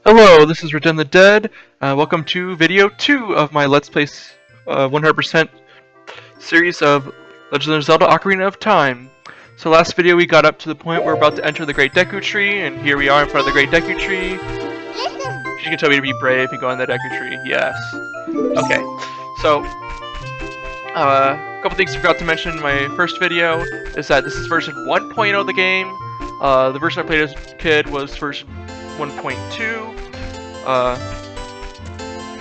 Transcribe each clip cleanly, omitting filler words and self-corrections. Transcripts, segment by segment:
Hello, this is Return the Dead. Welcome to video 2 of my Let's Play 100% series of Legend of Zelda Ocarina of Time. So last video we got up to the point where we're about to enter the Great Deku Tree, and here we are in front of the Great Deku Tree. You can tell me to be brave and go on the Deku Tree. Yes. Okay, so a couple things I forgot to mention in my first video is that this is version 1.0 of the game. The version I played as a kid was version 1.2.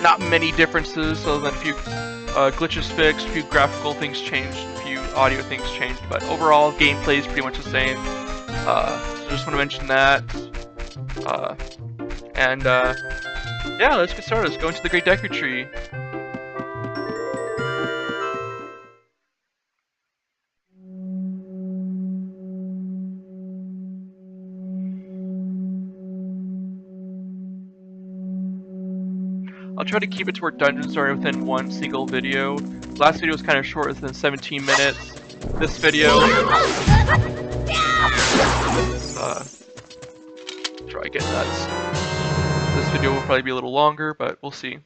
Not many differences other than a few glitches fixed, a few graphical things changed, a few audio things changed, but overall gameplay is pretty much the same. So just want to mention that. Yeah, let's get started. Let's go into the Great Deku Tree. I'll try to keep it to where dungeons are within one single video. Last video was kind of short, within 17 minutes. This video, try getting that. This video will probably be a little longer, but we'll see.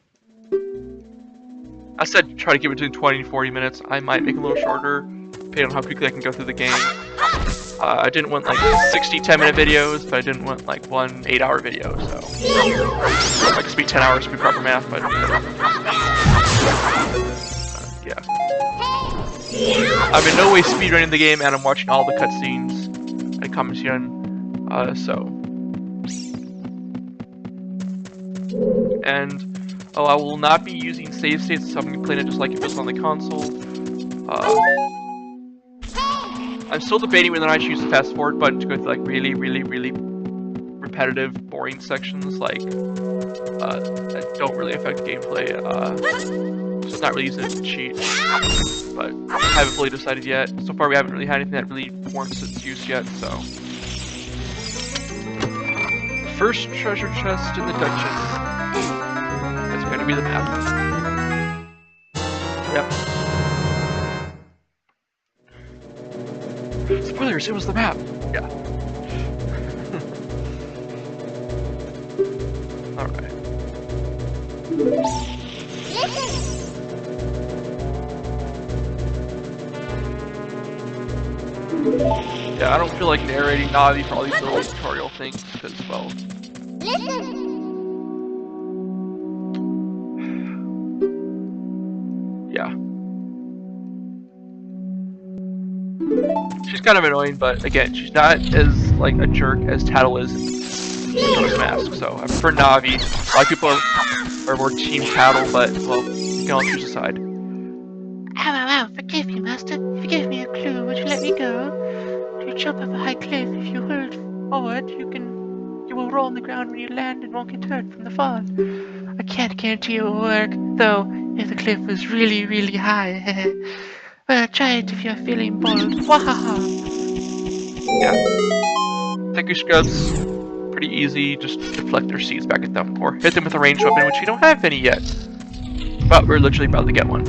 I said try to keep it between 20 and 40 minutes. I might make it a little shorter, depending on how quickly I can go through the game. I didn't want like 60 10-minute videos, but I didn't want like one 8-hour video, so it might just be 10 hours to be proper math, but yeah. I'm in no way speedrunning the game, and I'm watching all the cutscenes I commented on, and I will not be using save states, so I'm playing it just like it was on the console. I'm still debating whether or not I should use the fast forward button to go through like really repetitive, boring sections like that don't really affect gameplay. So it's not really using it to cheat, but I haven't fully decided yet. So far we haven't really had anything that really warrants its use yet, so. First treasure chest in the dungeon. That's going to be the map. Yep. Spoilers, it was the map! Yeah. Alright. Yeah, I don't feel like narrating Navi for all these little tutorial things, because, well... Yeah. She's kind of annoying, but again, she's not as like a jerk as Tattle is in Majora's Mask. So I prefer Navi. A lot of people are more Team Tattle, but well, you can all choose a side. Ow, forgive me, Master. If you gave me a clue, would you let me go? To jump off a high cliff, if you hold forward, you will roll on the ground when you land and won't get hurt from the fall. I can't guarantee it will work, though, if the cliff was really high. Well, try it if you're feeling bold. Wahaha! Yeah. Deku Scrubs, pretty easy. Just deflect their seeds back at them, or hit them with a ranged weapon, which we don't have any yet. But we're literally about to get one.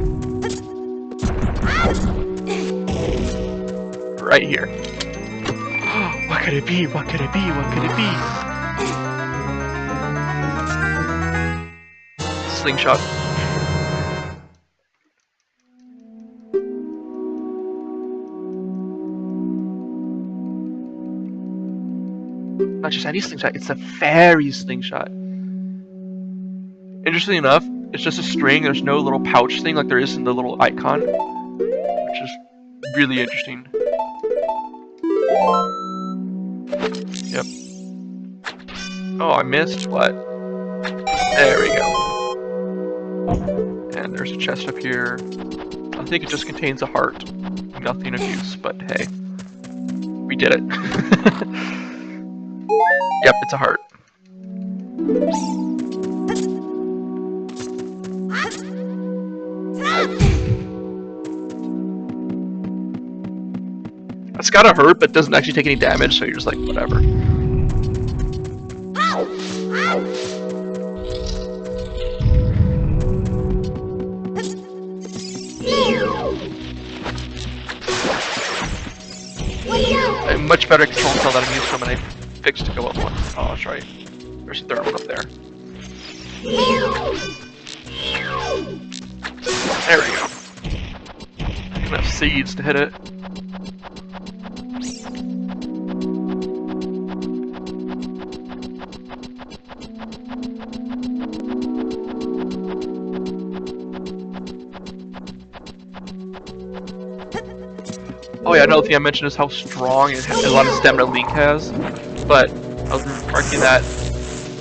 Right here. What could it be? What could it be? What could it be? Slingshot. Not just any slingshot, it's a fairy slingshot. Interestingly enough, it's just a string, there's no little pouch thing like there is in the little icon, which is really interesting. Yep. Oh, I missed, what? There we go. And there's a chest up here. I think it just contains a heart. Nothing of use, but hey. We did it. Yep, it's a heart. It's gotta hurt, but doesn't actually take any damage, so you're just like, whatever. A much better control cell that I'm used to when I fixed to go up one. Oh, that's right. Or should throw one up there. There we go. Enough seeds to hit it. Oh yeah, another thing I mentioned is how strong and a lot of stamina Link has. But I was remarking that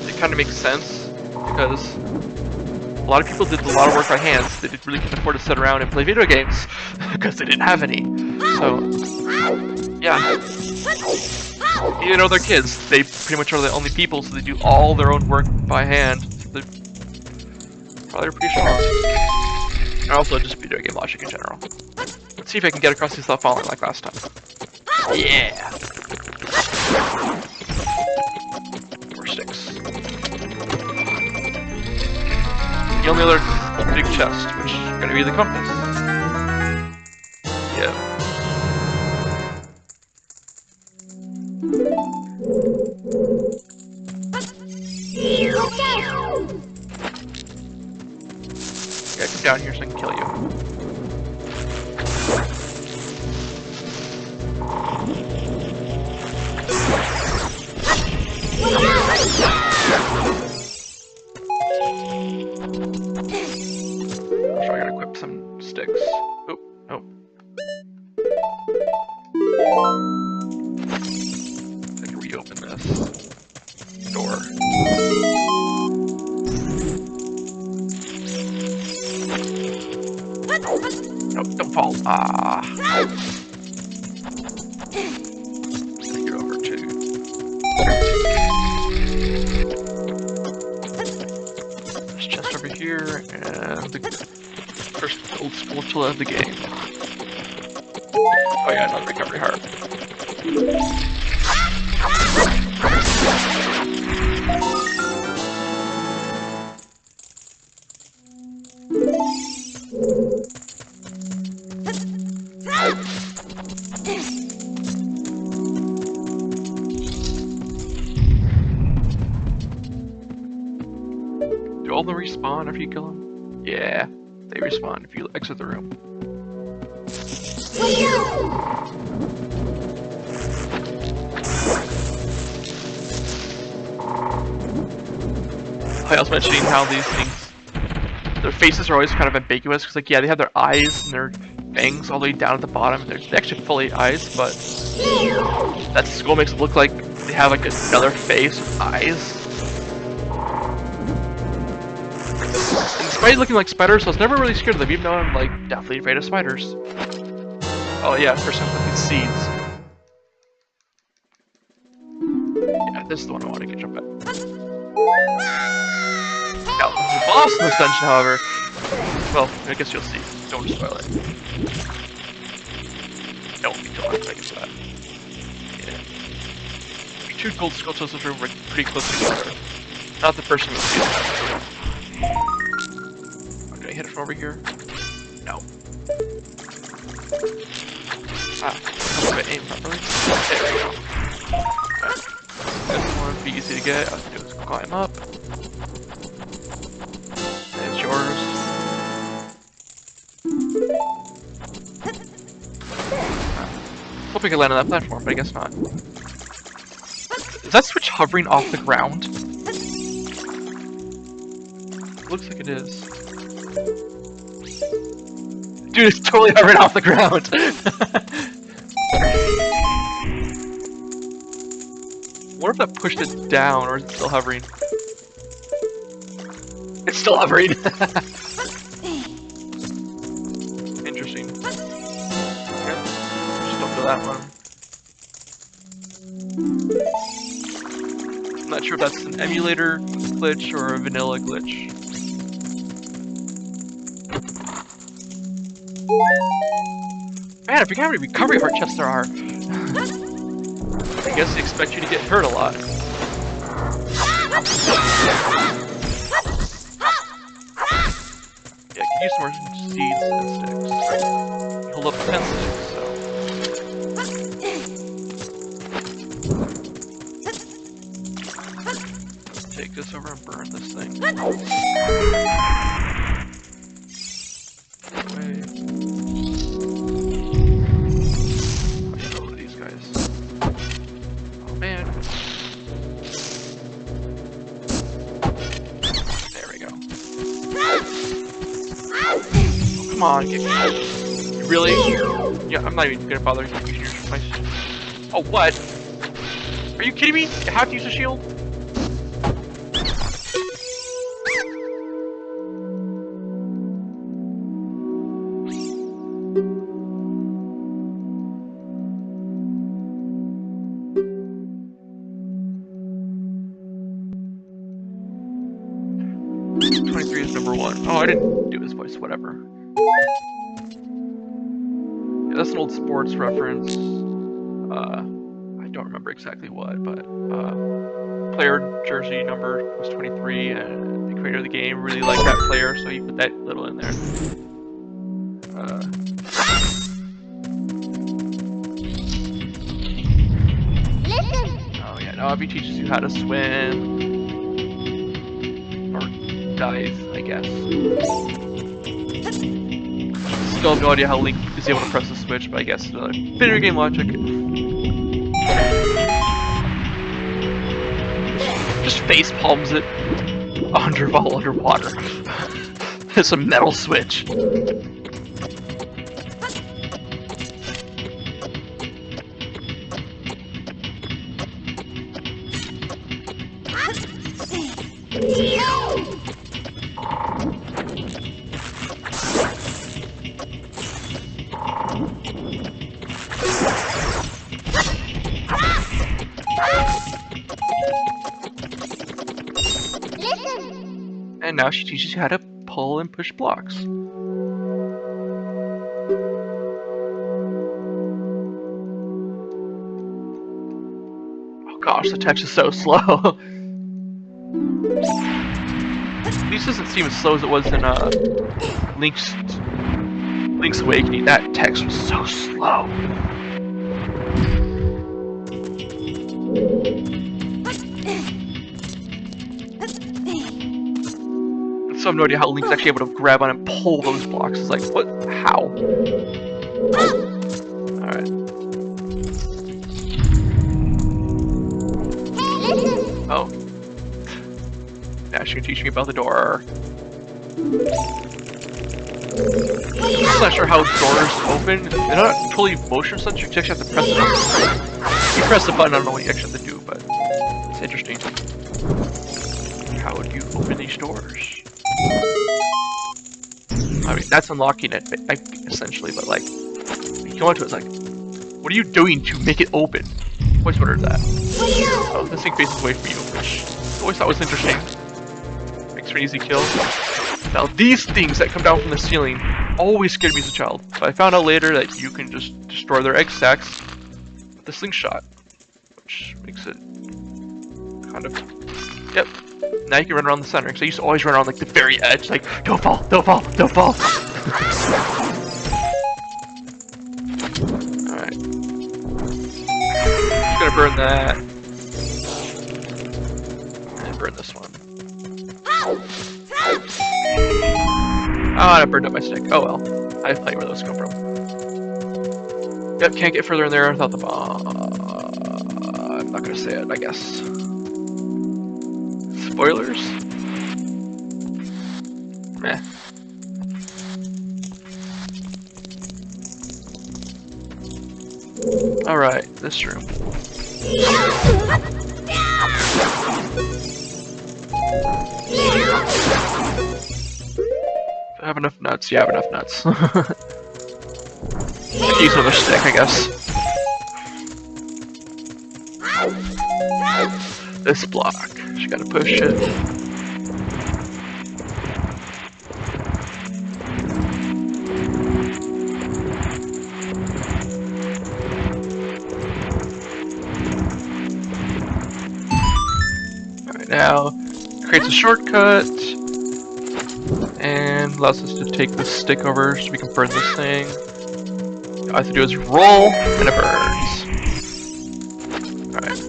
it kind of makes sense because a lot of people did a lot of work by hands. They really couldn't afford to sit around and play video games because they didn't have any. So yeah, even though they're kids, they pretty much are the only people, so they do all their own work by hand. So they're probably pretty strong. And also just video game logic in general. Let's see if I can get across these without falling like last time. Yeah! 4 sticks. The only other big chest, which is gonna be the compass. Yeah. Yeah, come down here so I can kill you. So I gotta equip some sticks. Oh, oh. I can reopen this door. No, don't fall. Ah. Take it over too. There's chest over here, and the first gold spatula of the game. Oh yeah, another recovery heart. Do all of them respawn after you kill them? Yeah, they respawn if you exit the room. I was mentioning how these things, their faces are always kind of ambiguous, because like, yeah, they have their eyes and their fangs all the way down at the bottom. They're actually fully eyes, but that's what makes it look like they have like another face with eyes. And despite looking like spiders, I was never really scared of them, even though I'm like definitely afraid of spiders. Oh yeah, first time with these seeds. Yeah, this is the one I want to get jump at. Now, the boss in this dungeon, however, well, I guess you'll see. Don't spoil it. Don't be too long, I get to that. Yeah. We 2 gold sculptures are pretty close together. Not the first one you'll see. Can I hit it from over here? No. Ah, I'm gonna aim properly. There we go. Okay. This one would be easy to get. All I have to do is climb up. It's yours. Hope I could land on that platform, but I guess not. Is that switch hovering off the ground? Looks like it is. Dude, it's totally hovering off the ground! What if that pushed it down, or is it still hovering? It's still hovering! Interesting. Okay. Just don't do that one. I'm not sure if that's an emulator glitch or a vanilla glitch. Man, I forgot how many recovery heart chests there are. I guess they expect you to get hurt a lot. Yeah, I can use some more seeds and sticks. Hold up 10 sticks, so. take this over and burn this thing. Wait. Oh, these guys. Oh man. There we go. Oh, come on, get me. Really? Yeah, I'm not even gonna bother using your my. Oh, what? Are you kidding me? You have to use a shield? Oh, I didn't do his voice, whatever. Yeah, that's an old sports reference. I don't remember exactly what, but player jersey number was 23, and the creator of the game really liked that player, so he put that little in there. Oh yeah, no, he teaches you how to swim. Or dive, I guess. Still have no idea how Link is able to press the switch, but I guess video game logic. Just face palms it while underwater. It's a metal switch. And now she teaches you how to pull and push blocks. Oh gosh, the touch is so slow. At least it doesn't seem as slow as it was in Link's Awakening. That text was so slow. So I have no idea how Link's actually able to grab on and pull those blocks. It's like, what? How? Alright. Oh. Now she can teach me about the door. I'm not sure how doors open. They're not totally motion sensor. You actually have to press the button. You press the button, I don't know what you actually have to do, but it's interesting. How would you open these doors? I mean, that's unlocking it, essentially, but like, you go into it, it's like, what are you doing to make it open? I always wondered that. Oh, this thing faces away from you, which I always thought was interesting. Makes for an easy kill. Now, these things that come down from the ceiling always scared me as a child, but I found out later that you can just destroy their egg stacks with a slingshot, which makes it kind of, yep. Now you can run around the center, because I used to always run around like the very edge, like, don't fall, don't fall, don't fall! Alright. Just gonna burn that. And burn this one. Oh, I burned up my stick. Oh well. I have plenty where those come from. Yep, can't get further in there without the bomb. I'm not gonna say it, I guess. Spoilers? Meh. Alright, this room. I have enough nuts? Yeah, I have enough nuts. Use another stick, I guess. This block. Just gotta push it. Alright, now creates a shortcut and allows us to take this stick over so we can burn this thing. All I have to do is roll and it burns. Alright.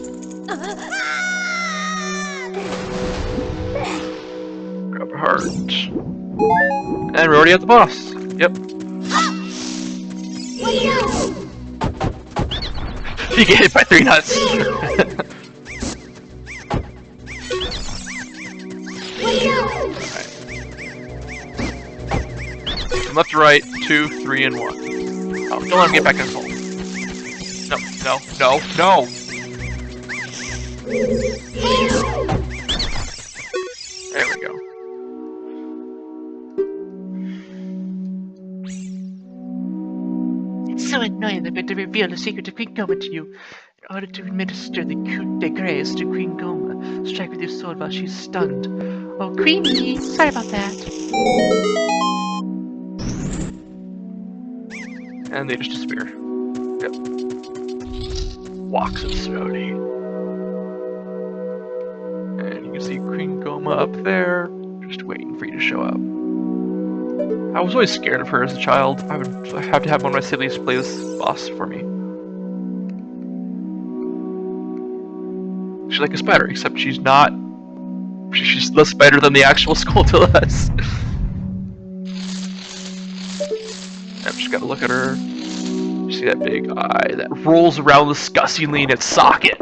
Heart. And we're already at the boss. Yep. You get hit by 3 nuts. From left to right, 2, 3, and 1. Oh, don't let him get back in his hole. No, no, no, no! There we go. It's so annoying they're going to reveal the secret of Queen Goma to you. In order to administer the coup de grace to Queen Goma, strike with your sword while she's stunned. Oh, Queenie! Sorry about that. And they just disappear. Yep. Walks it slowly. And you can see Queen Goma up there, just waiting for you to show up. I was always scared of her as a child. I would have to have one of my siblings play this boss for me. She's like a spider, except she's not. She's less spider than the actual Skulltulas. I've just gotta look at her. You see that big eye that rolls around disgustingly in its socket.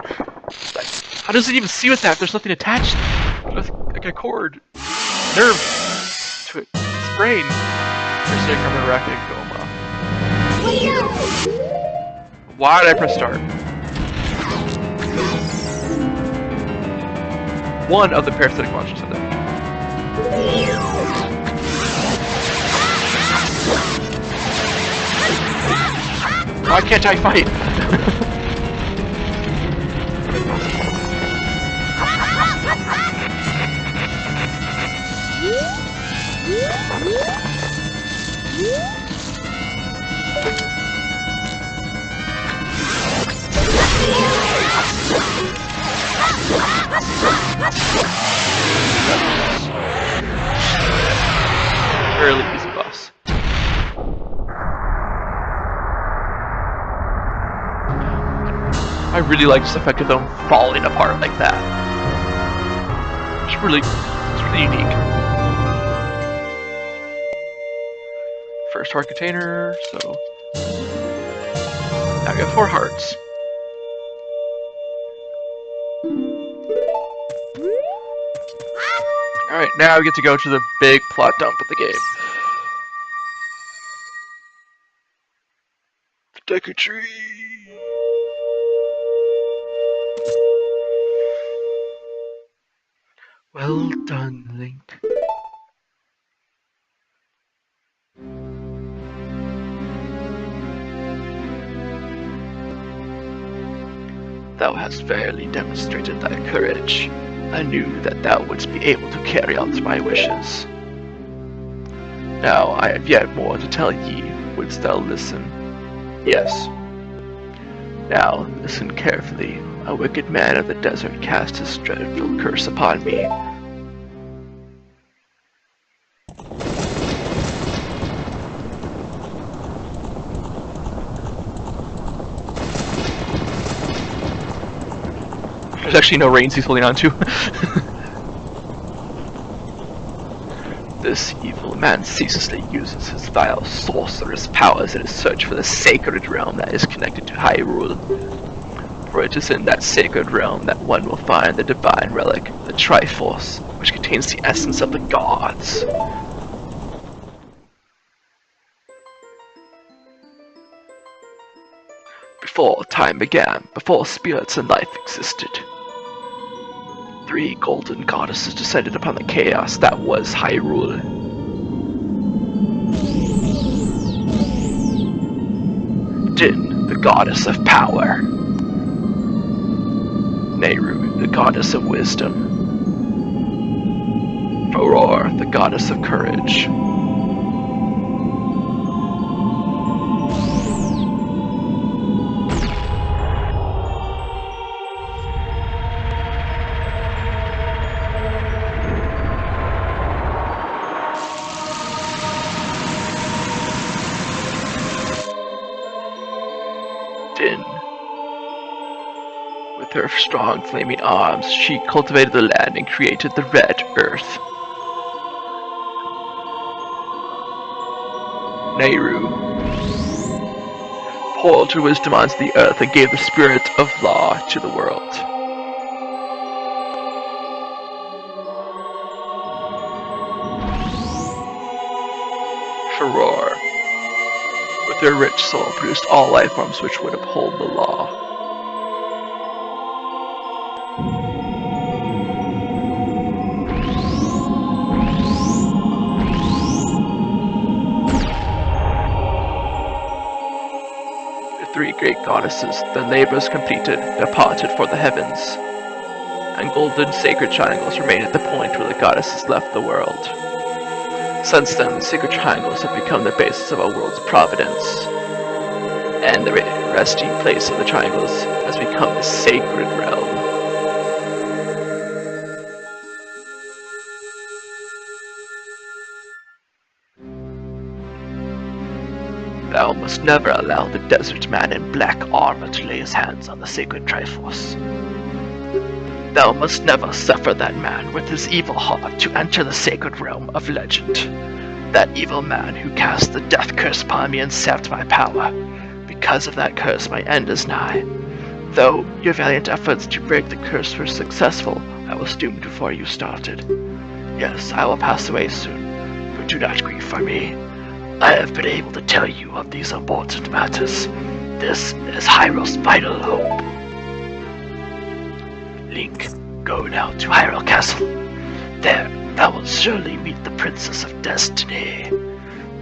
Like, how does it even see with that? There's nothing attached, like a cord, nerve to it. Its brain. There's like I'm Goma. Why did I press start? One of the parasitic monsters said that. Why can't I fight? Fairly easy boss. I really like this effect of them falling apart like that. It's really unique. First heart container, so now we got 4 hearts. Alright, now we get to go to the big plot dump of the game. The Deku tree! Well done, Link. Thou hast fairly demonstrated thy courage. I knew that thou wouldst be able to carry out my wishes. Now I have yet more to tell ye. Wouldst thou listen? Yes. Now listen carefully. A wicked man of the desert cast his dreadful curse upon me. There's actually no reins he's holding on to. This evil man ceaselessly uses his vile sorcerous powers in his search for the sacred realm that is connected to Hyrule. For it is in that sacred realm that one will find the divine relic, the Triforce, which contains the essence of the gods. Before time began, before spirits and life existed, 3 golden goddesses descended upon the chaos that was Hyrule. Din, the goddess of power. Nehru, the goddess of wisdom. Aurora, the goddess of courage. Din. With her strong flaming arms, she cultivated the land and created the Red Earth. Nehru poured her wisdom onto the earth and gave the spirit of law to the world. Sharor, with their rich soul, produced all life forms which would uphold the law. The three great goddesses, their labors completed, departed for the heavens, and golden sacred triangles remain at the point where the goddesses left the world. Since then, the sacred triangles have become the basis of our world's providence, and the resting place of the triangles has become the sacred realm. Thou must never allow the desert man in black armor to lay his hands on the sacred Triforce. Thou must never suffer that man with his evil heart to enter the sacred realm of legend. That evil man who cast the death curse upon me and sapped my power. Because of that curse, my end is nigh. Though your valiant efforts to break the curse were successful, I was doomed before you started. Yes, I will pass away soon, but do not grieve for me. I have been able to tell you of these important matters. This is Hyrule's vital hope. Link, go now to Hyrule Castle. There, thou wilt surely meet the Princess of Destiny.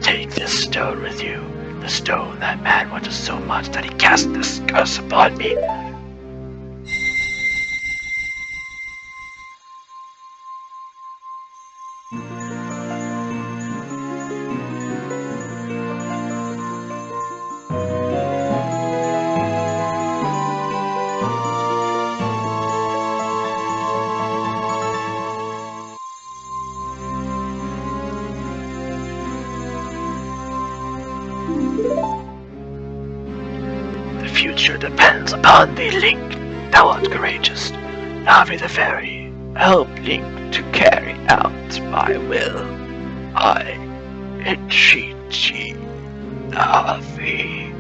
Take this stone with you, the stone that man wanted so much that he cast this curse upon me. The future depends upon thee, Link. Thou art courageous. Navi the Fairy, help Link to carry out my will. I entreat ye, Navi.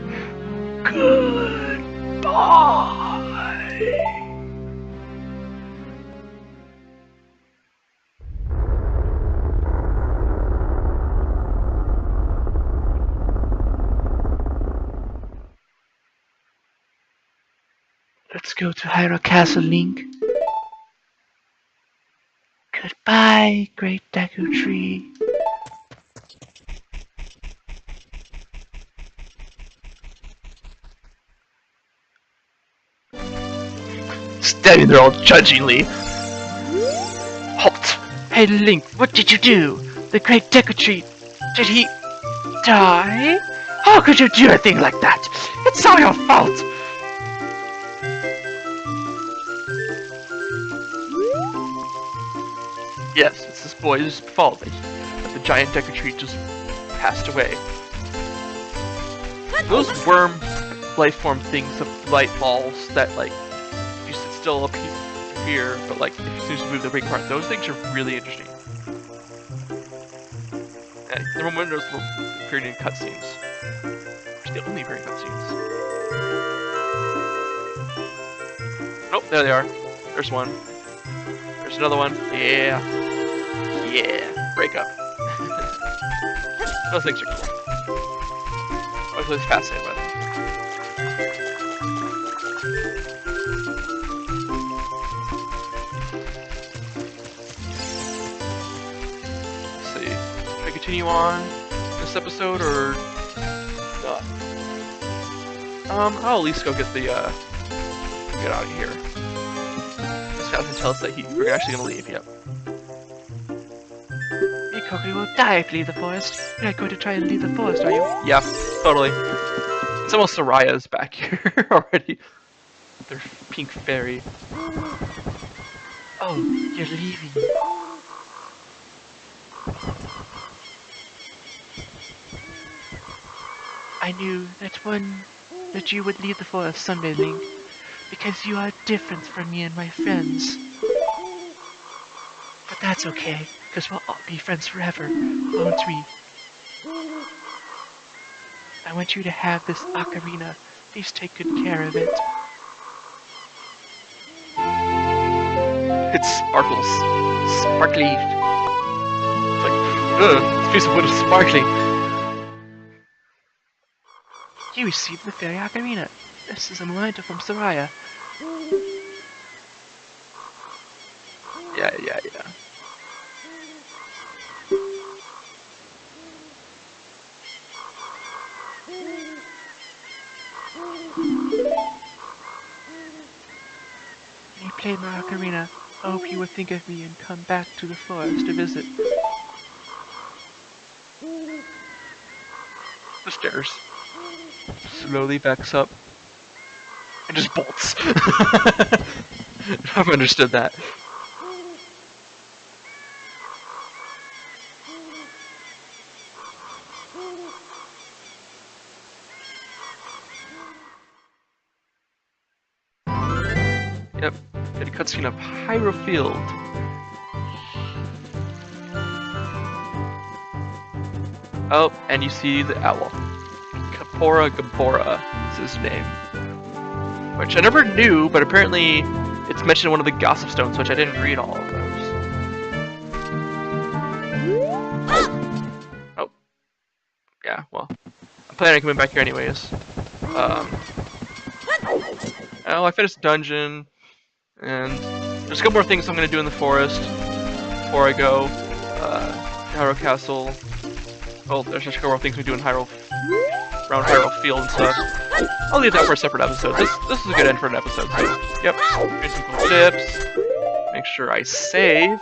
Goodbye. Let's go to Hyrule Castle, Link. Goodbye, great Deku tree. Standing there all judgingly. Halt! Hey, Link, what did you do? The great Deku tree, did he die? How could you do a thing like that? It's all your fault! Yes, it's this boy's fault that the giant Deku tree just passed away. Those worm life form things of light balls that, like, you sit still up here, but like, if you just move the big part, those things are really interesting. Yeah, the moment those will appear in cutscenes. Which they only appear in cutscenes. Nope, there they are. There's one. There's another one. Yeah. Yeah. Break up. Those things are cool. I was really fascinated by them. Let's see. Should I continue on this episode or not? I'll at least go get the get out of here. This guy can tell us that we're actually gonna leave. Yep. Mikoko will die if you leave the forest. You're not going to try and leave the forest, are you? Yeah, totally. It's almost Soraya's back here already. Their pink fairy. Oh, you're leaving. I knew that you would leave the forest someday, Link, because you are different from me and my friends. But that's okay, because we'll all be friends forever, won't we? I want you to have this ocarina. Please take good care of it. It sparkles. Sparkly. It's like, this piece of wood is sparkly. You received the fairy ocarina. This is a memento from Soraya. Yeah. When you play my ocarina, I hope you will think of me and come back to the forest to visit. The stairs. Slowly backs up. And just bolts. I've understood that. Yep. Get a cutscene of Hyrule Field. Oh, and you see the owl. Kapora Gabora is his name. Which I never knew, but apparently it's mentioned in one of the Gossip Stones, which I didn't read all of those. Oh. Yeah, well. I'm planning on coming back here anyways. Oh, I finished the dungeon, and there's a couple more things I'm going to do in the forest before I go. Hyrule Castle. Well, there's just a couple more things we do in Hyrule, around Hyrule Field and stuff. I'll leave that for a separate episode. This is a good end for an episode, so yep. Here's some cool tips. Make sure I save.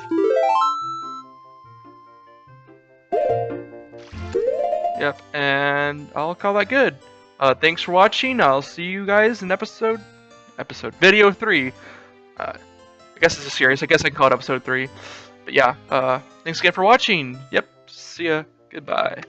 Yep, and I'll call that good. Thanks for watching. I'll see you guys in video 3. I guess it's a series. I guess I can call it episode 3. But yeah, thanks again for watching. Yep, see ya. Goodbye.